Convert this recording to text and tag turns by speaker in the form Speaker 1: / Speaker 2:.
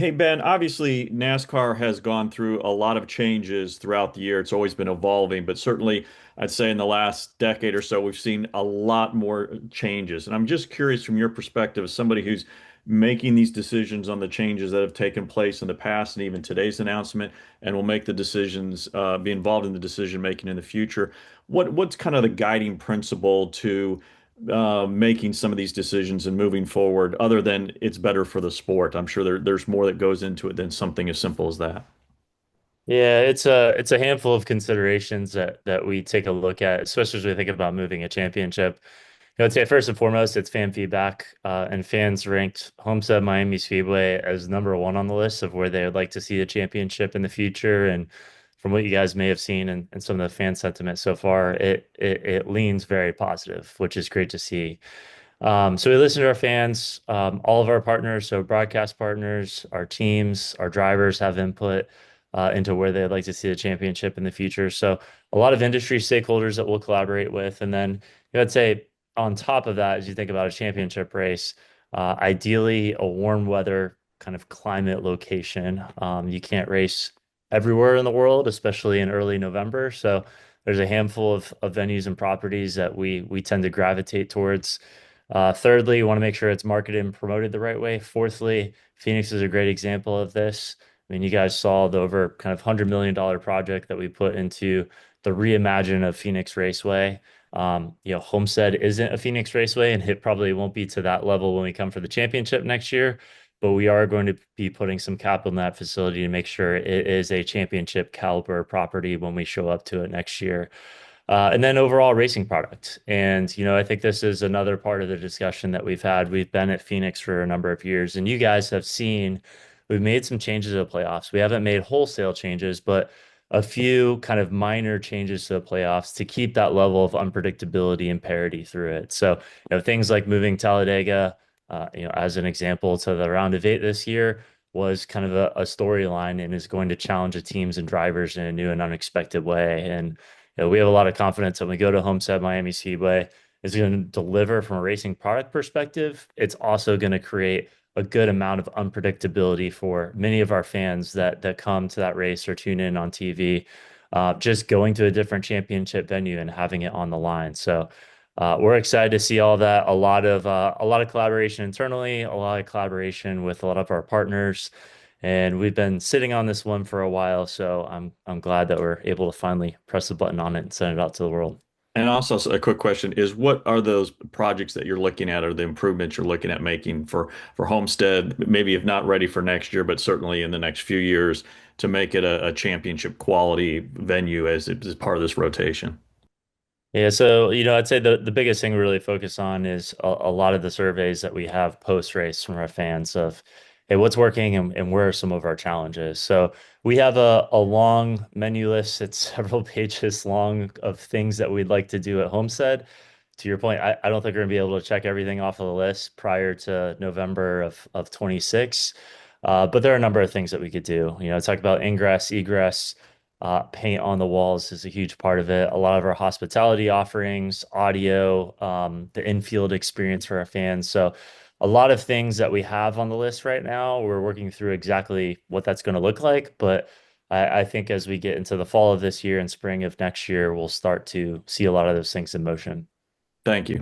Speaker 1: Hey Ben, obviously NASCAR has gone through a lot of changes throughout the year. It's always been evolving, but certainly I'd say in the last decade or so, we've seen a lot more changes. And I'm just curious from your perspective, as somebody who's making these decisions on the changes that have taken place in the past and even today's announcement, and will make the decisions, be involved in the decision making in the future. What's kind of the guiding principle to making some of these decisions and moving forward, other than it's better for the sport? I'm sure there's more that goes into it than something as simple as that.
Speaker 2: Yeah, it's a handful of considerations that we take a look at, especially as we think about moving a championship. I'd say first and foremost, it's fan feedback, and fans ranked Homestead-Miami Speedway as number one on the list of where they would like to see the championship in the future. And from what you guys may have seen and some of the fan sentiment so far, it leans very positive, which is great to see. So we listen to our fans, all of our partners, so broadcast partners, our teams, our drivers have input into where they'd like to see the championship in the future. So a lot of industry stakeholders that we'll collaborate with. And then I'd say on top of that, as you think about a championship race, ideally a warm weather kind of climate location. You can't race everywhere in the world, especially in early November. So there's a handful of venues and properties that we tend to gravitate towards. Thirdly, you want to make sure it's marketed and promoted the right way. Fourthly, Phoenix is a great example of this. I mean, you guys saw the over kind of $100 million project that we put into the reimagine of Phoenix Raceway. Homestead isn't a Phoenix Raceway, and it probably won't be to that level when we come for the championship next year. But we are going to be putting some capital in that facility to make sure it is a championship caliber property when we show up to it next year. And then overall racing product. And, I think this is another part of the discussion that we've had. We've been at Phoenix for a number of years, and you guys have seen we've made some changes to the playoffs. We haven't made wholesale changes, but a few kind of minor changes to the playoffs to keep that level of unpredictability and parity through it. So, things like moving Talladega, as an example, to the round of eight this year was kind of a storyline and is going to challenge the teams and drivers in a new and unexpected way. And we have a lot of confidence when we go to Homestead-Miami Speedway. It's going to deliver from a racing product perspective. It's also going to create a good amount of unpredictability for many of our fans that come to that race or tune in on TV. Just going to a different championship venue and having it on the line. So we're excited to see all that. A lot of collaboration internally, a lot of collaboration with a lot of our partners. And we've been sitting on this one for a while, so I'm glad that we're able to finally press the button on it and send it out to the world.
Speaker 1: And also, a quick question is, what are those projects that you're looking at, or the improvements you're looking at making for Homestead, maybe if not ready for next year, but certainly in the next few years, to make it a championship quality venue as part of this rotation?
Speaker 2: Yeah, so I'd say the biggest thing we really focus on is a lot of the surveys that we have post race from our fans of, hey, what's working and where are some of our challenges. So we have a long menu list. It's several pages long of things that we'd like to do at Homestead. To your point, I don't think we're gonna be able to check everything off of the list prior to November of 26. But there are a number of things that we could do. Talk about ingress, egress. Paint on the walls is a huge part of it. A lot of our hospitality offerings, audio, the infield experience for our fans. So, a lot of things that we have on the list right now. We're working through exactly what that's going to look like. But I think as we get into the fall of this year and spring of next year, we'll start to see a lot of those things in motion.
Speaker 1: Thank you.